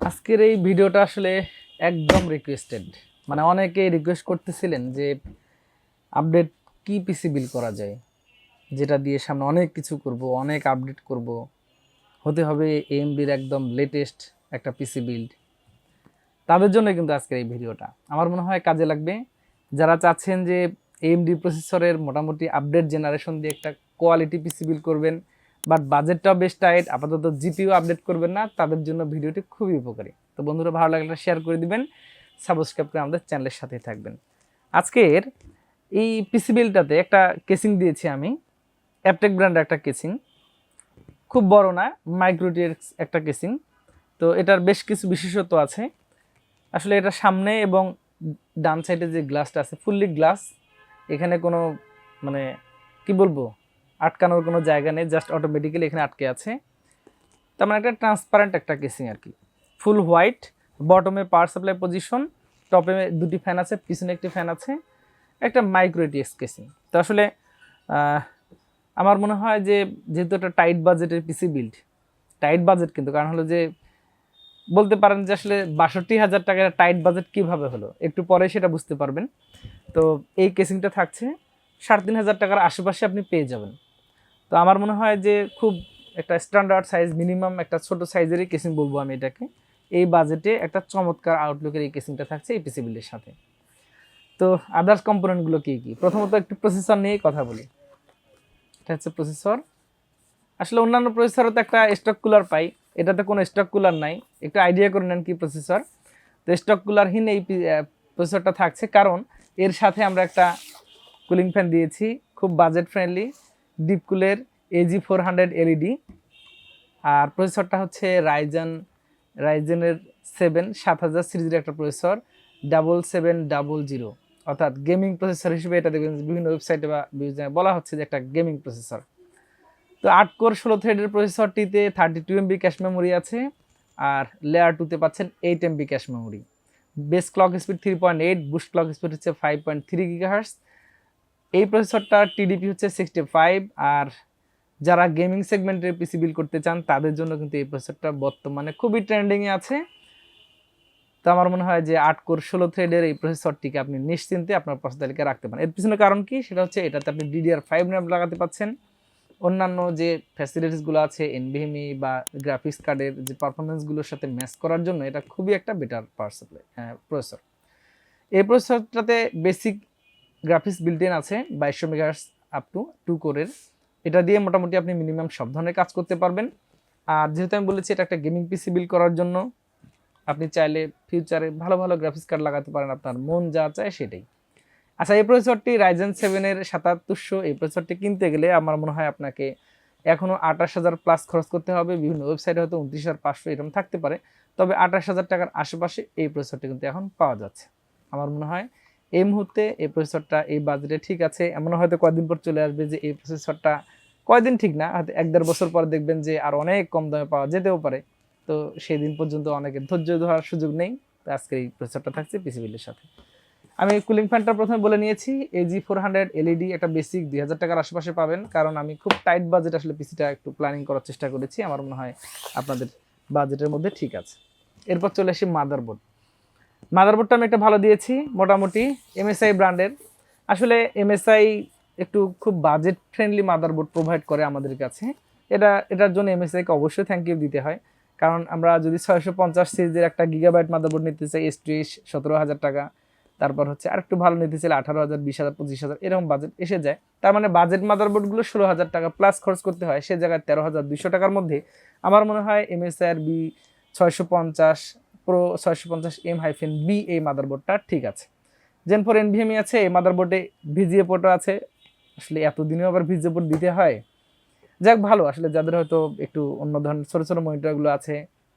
আজকের এই ভিডিওটা আসলে একদম রিকোয়েস্টেড। মানে অনেকেই রিকোয়েস্ট করতেছিলেন যে আপডেট কি পিসি বিল্ড করা যায়, যেটা দিয়ে সামনে অনেক কিছু করব, অনেক আপডেট করব, হতে হবে এএমডির একদম লেটেস্ট একটা পিসি বিল্ড। তাদের জন্য কিন্তু আজকের এই ভিডিওটা আমার মনে হয় কাজে লাগবে। যারা চাচ্ছেন যে এএমডি প্রসেসরের মোটামুটি আপডেট জেনারেশন দিয়ে একটা কোয়ালিটি পিসি বিল্ড করবেন, বাট বাজেটটাও বেশ টাইট, আপাতত জিপিও আপডেট করবেন না, তাদের জন্য ভিডিওটি খুবই উপকারী। তো বন্ধুরা, ভালো লাগলে শেয়ার করে দিবেন, সাবস্ক্রাইব করে আমাদের চ্যানেলের সাথে থাকবেন। আজকের এই পিসি বিল্ডটাতে একটা কেসিং দিয়েছি আমি, অ্যাপটেক ব্র্যান্ডের একটা কেসিং, খুব বড় না, মাইক্রোটির একটা কেসিং। তো এটার বেশ কিছু বিশেষত্ব আছে। আসলে এটা সামনে এবং ডান সাইডে যে গ্লাসটা আছে ফুললি গ্লাস, এখানে কোনো মানে কি বলবো আটকানোর কোনো জায়গা নেই, জাস্ট অটোমেটিক্যালি এখানে আটকে আছে। তার মানে একটা ট্রান্সপারেন্ট একটা কেসিং আর কি, ফুল হোয়াইট। বটমে পাওয়ার সাপ্লাই পজিশন, টপে দুটি ফ্যান আছে, পিছনে একটি ফ্যান আছে, একটা মাইক্রো এটিএক্স কেসিং। তো আসলে আমার মনে হয় যে যেহেতু একটা টাইট বাজেটের পিসি বিল্ড, টাইট বাজেট কিন্তু কারণ হলো যে বলতে পারেন যে আসলে ৬২,০০০ টাকার টাইট বাজেট কিভাবে হলো, একটু পরে সেটা বুঝতে পারবেন। তো এই কেসিংটা থাকছে ৩,৫০০ টাকার আশেপাশে আপনি পেয়ে যাবেন। তো আমার মনে হয় যে খুব একটা স্ট্যান্ডার্ড সাইজ, মিনিমাম একটা ছোট সাইজেরই কেসিং বলবো আমি এটাকে। এই বাজেটে একটা চমৎকার আউটলুকের এই কেসিংটা থাকছে এই পিসি বিল্ডের সাথে। তো আদার্স কম্পোনেন্টগুলো কী কী, প্রথমত একটু প্রসেসর নিয়েই কথা বলি। এটা হচ্ছে প্রসেসর। আসলে অন্যান্য প্রসেসরও তো একটা স্টক কুলার পাই, এটাতে কোনো স্টক কুলার নাই। একটু আইডিয়া করে নেন কি প্রসেসর। তো স্টক কুলারহীন এই প্রসেসরটা থাকছে, কারণ এর সাথে আমরা একটা কুলিং ফ্যান দিয়েছি, খুব বাজেট ফ্রেন্ডলি ডিপকুলের AG400 LED। আর প্রসেসরটা হচ্ছে রাইজেনের 7000 সিরিজের একটা প্রসেসর, 7700, অর্থাৎ গেমিং প্রসেসর হিসেবে এটা দেখবেন বিভিন্ন ওয়েবসাইটে বা বিভিন্ন জায়গায় বলা হচ্ছে যে একটা গেমিং প্রসেসর। তো 8 কোর 16 থ্রেডের প্রসেসরটিতে 32 MB ক্যাশ মেমোরি আছে, আর লেয়ার 2তে পাচ্ছেন 8 MB cache memory. Base clock speed 3.8, boost clock speed হচ্ছে 5.3 GHz। এই প্রসেসরটার টিডিপি হচ্ছে 65। আর যারা গেমিং সেগমেন্টের পিসি বিল্ড করতে চান তাদের জন্য কিন্তু এই প্রসেসরটা বর্তমানে খুবই ট্রেন্ডিংয়ে আছে। তো আমার মনে হয় যে 8 কোর 16 থ্রেডের এই প্রসেসরটিকে আপনি নিশ্চিন্তে আপনার প্রসেসর তালিকায় রাখতে পারেন। এর পিছনে কারণ কি, সেটা হচ্ছে এটাতে আপনি DDR5 র্যাম লাগাতে পাচ্ছেন। অন্যান্য যে ফ্যাসিলিটিসগুলো আছে এনভিএমই বা গ্রাফিক্স কার্ডের যে পারফরমেন্সগুলোর সাথে ম্যাচ করার জন্য এটা খুবই একটা বেটার পাওয়ার সাপ্লাই প্রসেসর। এই প্রসেসরটাতে বেসিক গ্রাফিক্স বিল্ট ইন আছে 2200 মেগাহার্টজ আপ টু 2 কোরের। এটা দিয়ে মোটামুটি আপনি মিনিমাম সব ধরনের কাজ করতে পারবেন। আর যেহেতু আমি বলেছি এটা একটা গেমিং পিসি বিল্ড করার জন্য, আপনি চাইলে ফিউচারে ভালো ভালো গ্রাফিক্স কার্ড লাগাতে পারেন, আপনার মন যা চায় সেটাই। আচ্ছা, এই প্রসেসরটি Ryzen 7-এর 7700। এই প্রসেসরটি কিনতে গেলে আমার মনে হয় আপনাকে এখনও 28,000 প্লাস খরচ করতে হবে। বিভিন্ন ওয়েবসাইটে হয়তো 29,500 এরকম থাকতে পারে, তবে 28,000 টাকার আশেপাশে এই প্রসেসরটি কিন্তু এখন পাওয়া যাচ্ছে। আমার মনে হয় এই মুহূর্তে এই প্রসেসরটা এই বাজেটে ঠিক আছে। এমন হয়তো কয়েকদিন পর চলে আসবে যে এই প্রসেসরটা, কয়েকদিন ঠিক না, হয়তো 1-1.5 বছর পর দেখবেন যে আর অনেক কম দামে পাওয়া যেতেও পারে। তো সেই দিন পর্যন্ত অনেকের ধৈর্য ধরার সুযোগ নেই। তো আজকে এই প্রসেসরটা থাকছে পিসি বিল্ডের সাথে। আমি কুলিং ফ্যানটা প্রথমে বলে নিয়েছি, AG400 LED, একটা বেসিক 2000 টাকার আশেপাশে পাবেন, কারণ আমি খুব টাইট বাজেট আসলে পিসিটা একটু প্ল্যানিং করার চেষ্টা করেছি। আমার মনে হয় আপনাদের বাজেটের মধ্যে ঠিক আছে। এরপর চলে আসি মাদারবোর্ডটা আমি একটা ভালো দিয়েছি, মোটামুটি MSI ব্র্যান্ডের। আসলে MSI একটু খুব বাজেট ফ্রেন্ডলি মাদারবোর্ড প্রোভাইড করে আমাদের কাছে। এটার জন্য MSIকে অবশ্যই থ্যাংক ইউ দিতে হয়, কারণ আমরা যদি 650 সিরিজের একটা গিগাবাইট মাদারবোর্ড নিতে চাই S20 17,000 টাকা, তারপর হচ্ছে আরেকটু ভালো নিতে চাইলে 18,000 20,000 25,000 এরকম বাজেট এসে যায়। তার মানে বাজেট মাদারবোর্ডগুলো 16,000 টাকা প্লাস খরচ করতে হয়, সে জায়গায় 13,200 টাকার মধ্যে আমার মনে হয় MSI B650 Pro 650M-B এই মাদারবোর্ডটা ঠিক আছে। Gen 4 NVMe আছে এই মাদারবোর্ডে, VGA পোর্টও আছে। আসলে এতদিনেও আবার VGA পোর্ট দিতে হয়, যাক ভালো। আসলে যাদের হয়তো একটু অন্য ধরনের ছোটো ছোটো মনিটরগুলো আছে,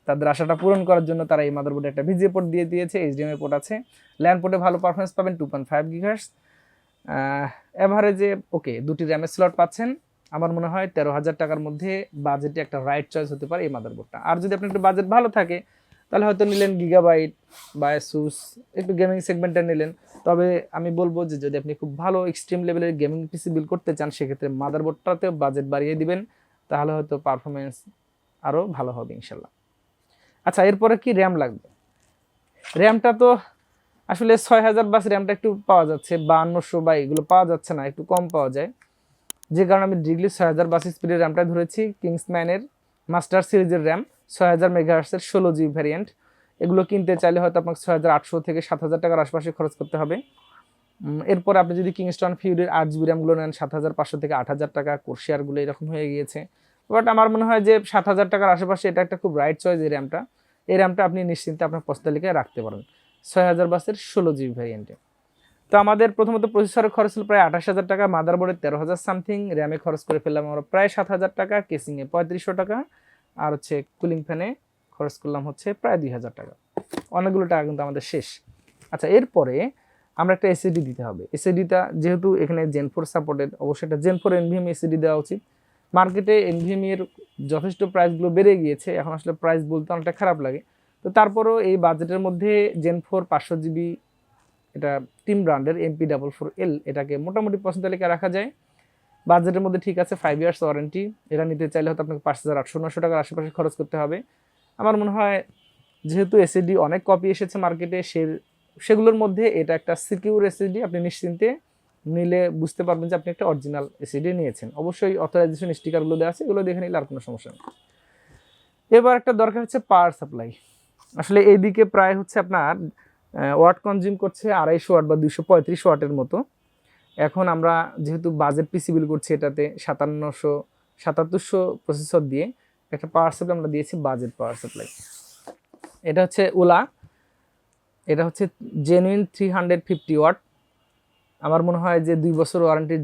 তাদের আশাটা পূরণ করার জন্য তারা এই মাদারবোর্ডে একটা VGA পোর্ট দিয়ে দিয়েছে। HDMI পোর্ট আছে, ল্যান পোর্টে ভালো পারফরমেন্স পাবেন, 2.5 GHz এভারেজে। ওকে, দুটি র্যামের স্লট পাচ্ছেন। আমার মনে হয় 13,000 টাকার মধ্যে বাজেটে একটা রাইট চয়েস হতে পারে এই মাদারবোর্ডটা। আর যদি আপনার একটু বাজেট ভালো থাকে তাহলে হয়তো নিলেন গিগাবাইট বা ASUS, একটু গেমিং সেগমেন্টটা নিলেন। তবে আমি বলবো যে যদি আপনি খুব ভালো এক্সট্রিম লেভেলের গেমিং পিসি বিল্ড করতে চান, সেক্ষেত্রে মাদারবোর্ডটাতেও বাজেট বাড়িয়ে দিবেন, তাহলে হয়তো পারফরমেন্স আরও ভালো হবে ইনশাল্লাহ। আচ্ছা, এরপরে কি র্যাম লাগবে? র্যামটা তো আসলে 6000 বাস র্যামটা একটু পাওয়া যাচ্ছে, 5200 বা এগুলো পাওয়া যাচ্ছে না, একটু কম পাওয়া যায়, যে কারণে আমি ডিগ্রি 6000 বাস স্পিডের র্যামটা ধরেছি। কিংসম্যানের মাস্টার সিরিজের র্যাম 6000 মেগাহার্টসের 16 GB ভ্যারিয়েন্ট। এগুলো কিনতে চাইলে হয়তো আপনাকে 6800 থেকে 7000 টাকার আশপাশে খরচ করতে হবে। এরপর আপনি যদি কিংস্টন ফিউরির 8 GB র্যামগুলো নেন 7500 থেকে 8000 টাকা, কোর্সিয়ারগুলো এরকম হয়ে গিয়েছে। বাট আমার মনে হয় যে 7000 টাকার আশেপাশে এটা একটা খুব রাইট চয়েস। এই র্যামটা আপনি নিশ্চিন্তে আপনার পছন্দ তালিকায় রাখতে পারেন 6000 বাসের 16 GB ভ্যারিয়েন্টে। তো আমাদের প্রথমত প্রসেসরের খরচ ছিল প্রায় 28000 টাকা, মাদারবোর্ডে 13000 সামথিং, র্যামে খরচ করে ফেললাম আমরা প্রায় 7000 টাকা, কেসিংয়ে 3500 টাকা, আর হচ্ছে কুলিং ফ্যানে খরচ করলাম হচ্ছে প্রায় 2000 টাকা। অনেকগুলো টাকা কিন্তু আমাদের শেষ। আচ্ছা, এরপরে আমরা একটা এসএসডি দিতে হবে। এসএসডিটা যেহেতু এখানে জেন 4 সাপোর্টেড, অবশ্যই একটা জেন 4 এনভিএমই এসএসডি দেওয়া উচিত। মার্কেটে এনভিএমই এর যথেষ্ট প্রাইসগুলো বেড়ে গিয়েছে, এখন আসলে প্রাইস বলতে অনেকটা খারাপ লাগে। তো তারপরেও এই বাজেটের মধ্যে জেন 4 500 GB, এটা টিম ব্র্যান্ডের MP44L, এটাকে মোটামুটি পছন্দ তালিকায় রাখা যায়। বাজেটের মধ্যে ঠিক আছে, 5 ইয়ার্স ওয়ারেন্টি। এটা নিতে চাইলে হয়তো আপনাকে 5800-900 টাকার আশেপাশে খরচ করতে হবে। আমার মনে হয় যেহেতু এসএসডি অনেক কপি এসেছে মার্কেটে, সেগুলোর মধ্যে এটা একটা সিকিউর এসএসডি। আপনি নিশ্চিন্তে নিলে বুঝতে পারবেন যে আপনি একটা অরিজিনাল এসএসডি নিয়েছেন। অবশ্যই অথরাইজেশন স্টিকারগুলো দেওয়া আছে, এগুলো দেখে নিলে আর কোনো সমস্যা নেই। এবার একটা দরকার হচ্ছে পাওয়ার সাপ্লাই। আসলে এইদিকে প্রায় হচ্ছে আপনার ওয়াট কনজিউম করছে 250 ওয়াট বা 235 ওয়াটের মতো। এখন আমরা যেহেতু বাজেট পিসি বিল করছি, এটাতে 5700 প্রসেসর দিয়ে একটা পাওয়ার সাপ্লাই আমরা দিয়েছি, বাজেট পাওয়ার সাপ্লাই। এটা হচ্ছে ওলা, এটা হচ্ছে জেনুইন 350 ওয়াট। আমার মনে হয় যে 2 বছর ওয়ারেন্টির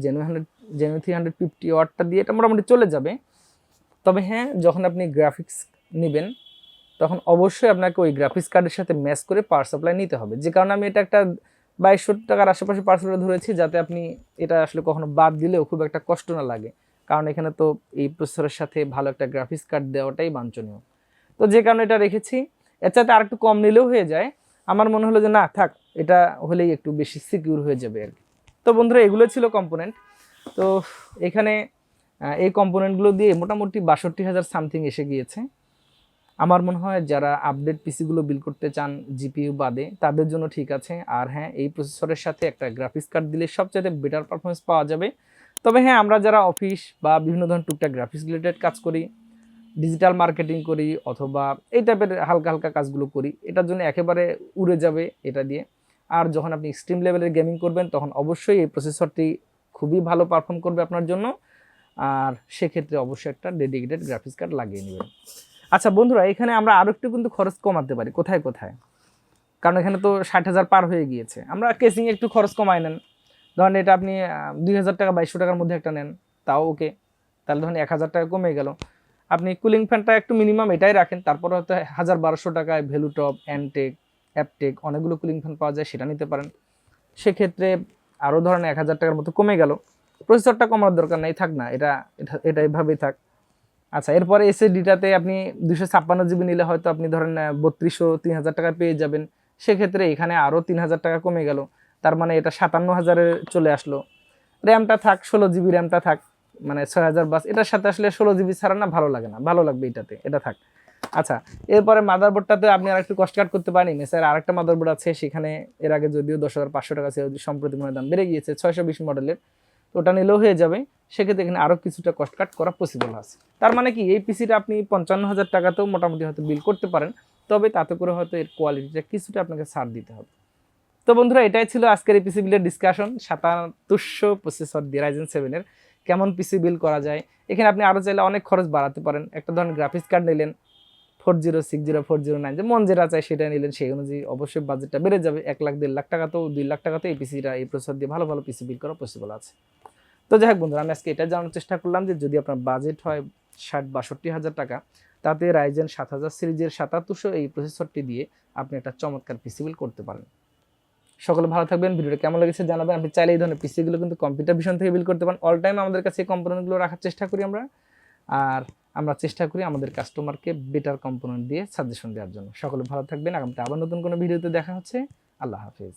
জেনুইন 350 ওয়াটটা দিয়ে এটা মোটামুটি চলে যাবে। তবে হ্যাঁ, যখন আপনি গ্রাফিক্স নেবেন তখন অবশ্যই আপনাকে ওই গ্রাফিক্স কার্ডের সাথে ম্যাচ করে পাওয়ার সাপ্লাই নিতে হবে। যে কারণে আমি এটা একটা 2200 টাকার আশেপাশে পাওয়ার সাপ্লাই ধরেছি, যাতে আপনি এটা আসলে কখনো বাদ দিলেও খুব একটা কষ্ট না লাগে, কারণ এখানে তো এই প্রসেসরের সাথে ভালো একটা গ্রাফিক্স কার্ড দেওয়াটাই বাঞ্ছনীয়। তো যে কারণে এটা রেখেছি। এর চাইতে আর একটু কম নিলেও হয়ে যায়। আমার মনে হলো যে না থাক, এটা হলেই একটু বেশি সিকিউর হয়ে যাবে আর কি। তো বন্ধুরা, এগুলো ছিল কম্পোনেন্ট। তো এখানে এই কম্পোনেন্টগুলো দিয়ে মোটামুটি 62,000 সামথিং এসে গিয়েছে। আমার মনে হয় যারা আপডেট পিসিগুলো বিল করতে চান জিপিইউ বাদে, তাদের জন্য ঠিক আছে। আর হ্যাঁ, এই প্রসেসরের সাথে একটা গ্রাফিক্স কার্ড দিলে সবচেয়ে বেটার পারফরমেন্স পাওয়া যাবে। তবে হ্যাঁ, আমরা যারা অফিস বা বিভিন্ন ধরনের টুকটাক গ্রাফিক্স রিলেটেড কাজ করি, ডিজিটাল মার্কেটিং করি, অথবা এই টাইপের হালকা হালকা কাজগুলো করি, এটার জন্য একেবারে উড়ে যাবে এটা দিয়ে। আর যখন আপনি এক্সট্রিম লেভেলের গেমিং করবেন, তখন অবশ্যই এই প্রসেসরটি খুবই ভালো পারফর্ম করবে আপনার জন্য। আর সেক্ষেত্রে অবশ্যই একটা ডেডিকেটেড গ্রাফিক্স কার্ড লাগিয়ে নেবেন। আচ্ছা বন্ধুরা, এখানে আমরা আরও একটু কিন্তু খরচ কমাতে পারি। কোথায় কোথায়? কারণ এখানে তো 60,000 পার হয়ে গিয়েছে। আমরা কেসিংয়ে একটু খরচ কমায় নেন। ধরেন এটা আপনি 2000 টাকা 2200 টাকার মধ্যে একটা নেন, তাও ওকে। তাহলে ধরেন 1000 টাকা কমে গেল। আপনি কুলিং ফ্যানটা একটু মিনিমাম এটাই রাখেন, তারপরে হয়তো 1200 টাকায় ভ্যালুটপ, অ্যানটেক, অ্যাপটেক অনেকগুলো কুলিং ফ্যান পাওয়া যায়, সেটা নিতে পারেন। সেক্ষেত্রে আরও ধরেন 1000 টাকার মতো কমে গেল। প্রসেসরটা কমানোর দরকার নেই, থাক না, এটা এভাবেই থাক। আচ্ছা, এরপরে এসএসডিটাতে আপনি 256 GB নিলে হয়তো আপনি ধরেন 3200-3000 টাকা পেয়ে যাবেন। সেক্ষেত্রে এখানে আরও 3000 টাকা কমে গেল, তার মানে এটা 57,000-এ চলে আসলো। র্যামটা থাক, 16 GB র্যামটা থাক, মানে 6000 বাস। এটার সাথে আসলে 16 GB ছাড়া না ভালো লাগে না, ভালো লাগবে এটাতে, এটা থাক। আচ্ছা, এরপরে মাদারবোর্ডটাতে আপনি আর একটু কষ্ট কাট করতে পারেন। এমএসআই আরেকটা মাদারবোর্ড আছে, সেখানে এর আগে যদিও 10,500 টাকা ছিল, সম্প্রতি মনে দাম বেড়ে গিয়েছে 620 মডেলের, তো ওটা নিলেও হয়ে যাবে। সেক্ষেত্রে এখানে আরও কিছুটা কষ্ট কাট করা পসিবল আছে। তার মানে কি, এই পিসিটা আপনি 55,000 টাকাতেও মোটামুটি হয়তো বিল করতে পারেন। তবে তাতে করে হয়তো এর কোয়ালিটিটা কিছুটা আপনাকে ছাড় দিতে হবে। তো বন্ধুরা, এটাই ছিল আজকের এই পিসি বিলের ডিসকাশন। 5700 প্রসেসর দিয়ে Ryzen 7 এর কেমন পিসি বিল করা যায়। এখানে আপনি আরও চাইলে অনেক খরচ বাড়াতে পারেন। একটা ধরনের গ্রাফিক্স কার্ড নিলেন 4060, 409, যে মন যেটা চাই সেটা নিলেন, সেই অনুযায়ী অবশ্যই বাজেটটা বেড়ে যাবে। 1 লাখ 1.5 লাখ টাকাতেও 2 লাখ টাকাতেও এই পিসিটা, এই প্রসেসর দিয়ে ভালো ভালো পিসি বিল করা পসিবল আছে। তো যাই হোক বন্ধুরা, আমি আজকে এটা জানার চেষ্টা করলাম যে যদি আপনার বাজেট হয় 60-62 হাজার টাকা, তাতে Ryzen 7000 সিরিজের 7700 এই প্রসেসরটি দিয়ে আপনি একটা চমৎকার পিসি বিল করতে পারেন। সকলে ভালো থাকবেন। ভিডিওটা কেমন লেগেছে জানাবেন। আপনি চাইলে এই ধরনের পিসিগুলো কিন্তু কম্পিউটার ভিশন থেকে বিল করতে পারেন। অল টাইম আমাদের কাছে এই কম্পোনেন্টগুলো রাখার চেষ্টা করি আমরা, আর আমরা চেষ্টা করি আমাদের কাস্টমারকে বেটার কম্পোনেন্ট দিয়ে সাজেশন দেওয়ার জন্য। সকলে ভালো থাকবেন। আগামীতে আবার নতুন কোনো ভিডিওতে দেখা হচ্ছে। আল্লাহ হাফেজ।